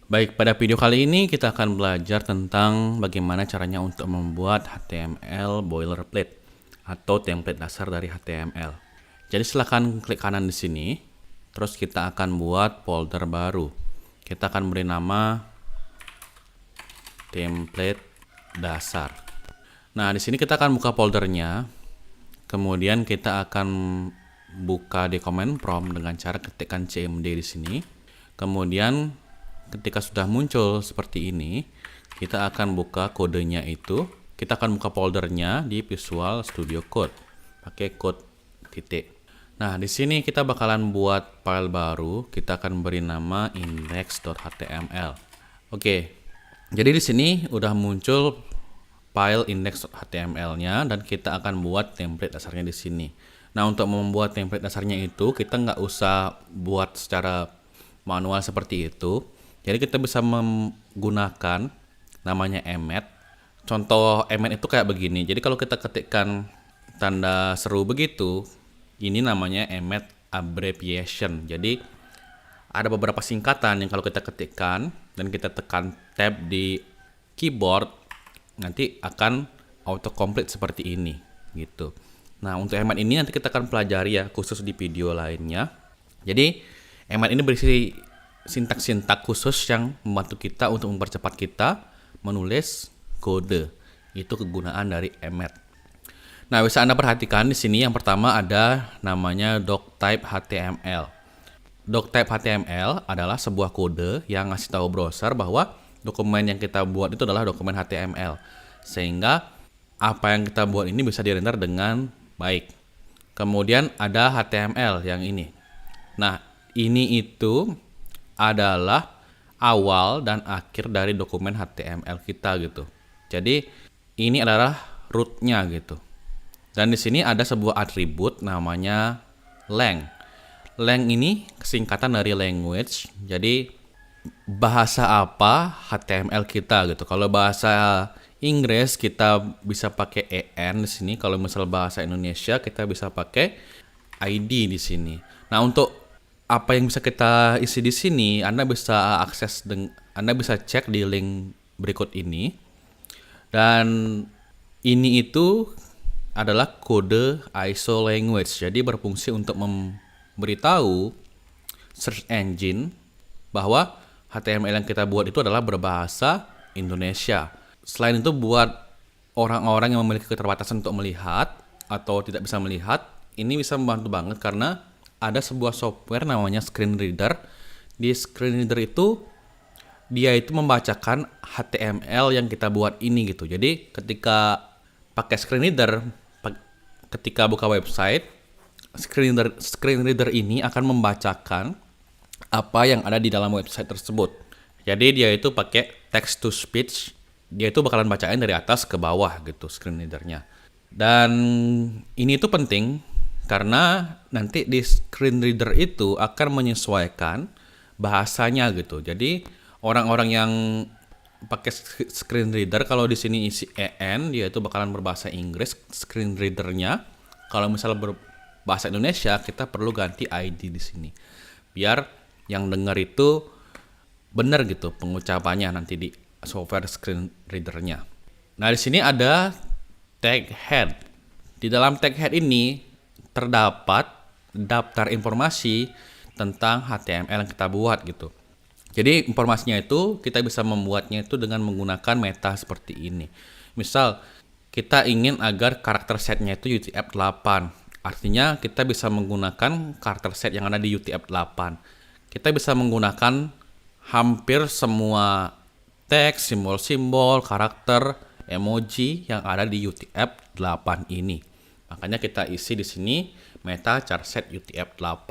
Baik, pada video kali ini kita akan belajar tentang bagaimana caranya untuk membuat HTML boilerplate atau template dasar dari HTML. Jadi silakan klik kanan di sini, terus kita akan buat folder baru. Kita akan beri nama template dasar. Nah, di sini kita akan buka foldernya. Kemudian kita akan buka di command prompt dengan cara ketikkan cmd di sini. Kemudian ketika sudah muncul seperti ini, kita akan buka kodenya itu. Kita akan buka foldernya di Visual Studio Code pakai code titik. Nah, di sini kita bakalan buat file baru. Kita akan beri nama index.html. Oke. Jadi di sini udah muncul file index.html-nya dan kita akan buat template dasarnya di sini. Nah, untuk membuat template dasarnya itu kita nggak usah buat secara manual seperti itu. Jadi kita bisa menggunakan namanya emmet. Contoh emmet itu kayak begini. Jadi kalau kita ketikkan tanda seru begitu, ini namanya emmet abbreviation. Jadi ada beberapa singkatan yang kalau kita ketikkan dan kita tekan tab di keyboard, nanti akan autocomplete seperti ini gitu. Nah, untuk emmet ini nanti kita akan pelajari ya khusus di video lainnya. Jadi emmet ini berisi sintak-sintak khusus yang membantu kita untuk mempercepat kita menulis kode. Itu kegunaan dari emmet. Nah, bisa Anda perhatikan di sini yang pertama ada namanya doctype HTML. Doctype HTML adalah sebuah kode yang ngasih tahu browser bahwa dokumen yang kita buat itu adalah dokumen HTML. Sehingga apa yang kita buat ini bisa dirender dengan baik. Kemudian ada HTML yang ini. Nah, ini itu adalah awal dan akhir dari dokumen HTML kita gitu. Jadi ini adalah root-nya gitu. Dan di sini ada sebuah atribut namanya length. Length ini singkatan dari language. Jadi bahasa apa HTML kita gitu. Kalau bahasa Inggris kita bisa pakai en di sini. Kalau misal bahasa Indonesia kita bisa pakai id di sini. Nah, untuk apa yang bisa kita isi di sini, Anda bisa Anda bisa cek di link berikut ini. Dan ini itu adalah kode ISO language. Jadi berfungsi untuk memberitahu search engine bahwa HTML yang kita buat itu adalah berbahasa Indonesia. Selain itu buat orang-orang yang memiliki keterbatasan untuk melihat atau tidak bisa melihat, ini bisa membantu banget karena ada sebuah software namanya screen reader. Di screen reader itu dia itu membacakan HTML yang kita buat ini gitu. Jadi ketika pakai screen reader, ketika buka website, screen reader ini akan membacakan apa yang ada di dalam website tersebut. Jadi dia itu pakai text to speech. Dia itu bakalan bacain dari atas ke bawah gitu screen readernya. Dan ini itu penting karena nanti di screen reader itu akan menyesuaikan bahasanya gitu. Jadi orang-orang yang pakai screen reader, kalau di sini isi en, dia itu bakalan berbahasa Inggris screen readernya. Kalau misalnya berbahasa Indonesia, kita perlu ganti id di sini. Biar yang dengar itu benar gitu pengucapannya nanti di software screen readernya. Nah, di sini ada tag head. Di dalam tag head ini terdapat daftar informasi tentang HTML yang kita buat gitu. Jadi informasinya itu kita bisa membuatnya itu dengan menggunakan meta seperti ini. Misal kita ingin agar karakter setnya itu UTF-8. Artinya kita bisa menggunakan karakter set yang ada di UTF-8. Kita bisa menggunakan hampir semua teks, simbol-simbol, karakter, emoji yang ada di UTF-8 ini. Makanya kita isi di sini meta char set UTF-8.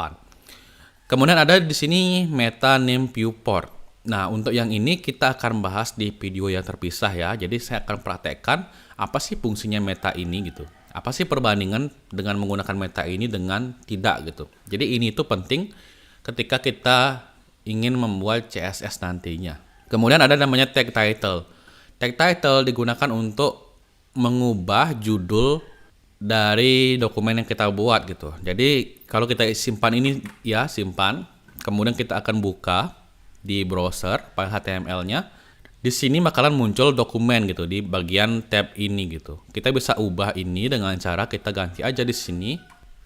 Kemudian ada di sini meta name viewport. Nah, untuk yang ini kita akan bahas di video yang terpisah ya. Jadi saya akan praktekkan apa sih fungsinya meta ini gitu. Apa sih perbandingan dengan menggunakan meta ini dengan tidak gitu. Jadi ini itu penting ketika kita ingin membuat CSS nantinya. Kemudian ada namanya tag title. Tag title digunakan untuk mengubah judul dari dokumen yang kita buat gitu. Jadi kalau kita simpan ini ya, simpan. Kemudian kita akan buka di browser file HTML-nya, di sini bakalan muncul dokumen gitu di bagian tab ini gitu. Kita bisa ubah ini dengan cara kita ganti aja di sini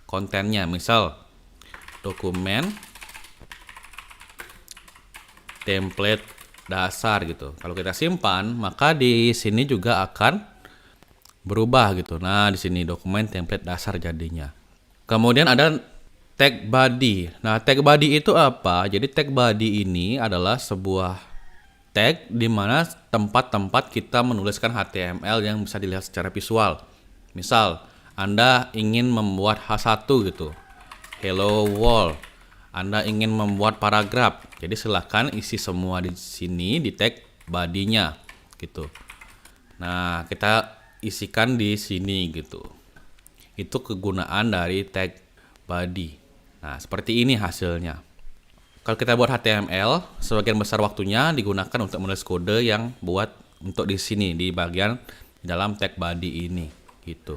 kontennya. Misal dokumen template dasar gitu. Kalau kita simpan, maka di sini juga akan berubah gitu. Nah, di sini dokumen template dasar jadinya. Kemudian ada tag body. Nah, tag body itu apa? Jadi tag body ini adalah sebuah tag di mana tempat-tempat kita menuliskan HTML yang bisa dilihat secara visual. Misal, Anda ingin membuat H1 gitu. Hello world. Anda ingin membuat paragraf. Jadi silahkan isi semua di sini di tag body-nya gitu. Nah, kita isikan di sini gitu. Itu kegunaan dari tag body. Nah, seperti ini hasilnya. Kalau kita buat HTML, sebagian besar waktunya digunakan untuk menulis kode yang buat untuk di sini di bagian dalam tag body ini gitu.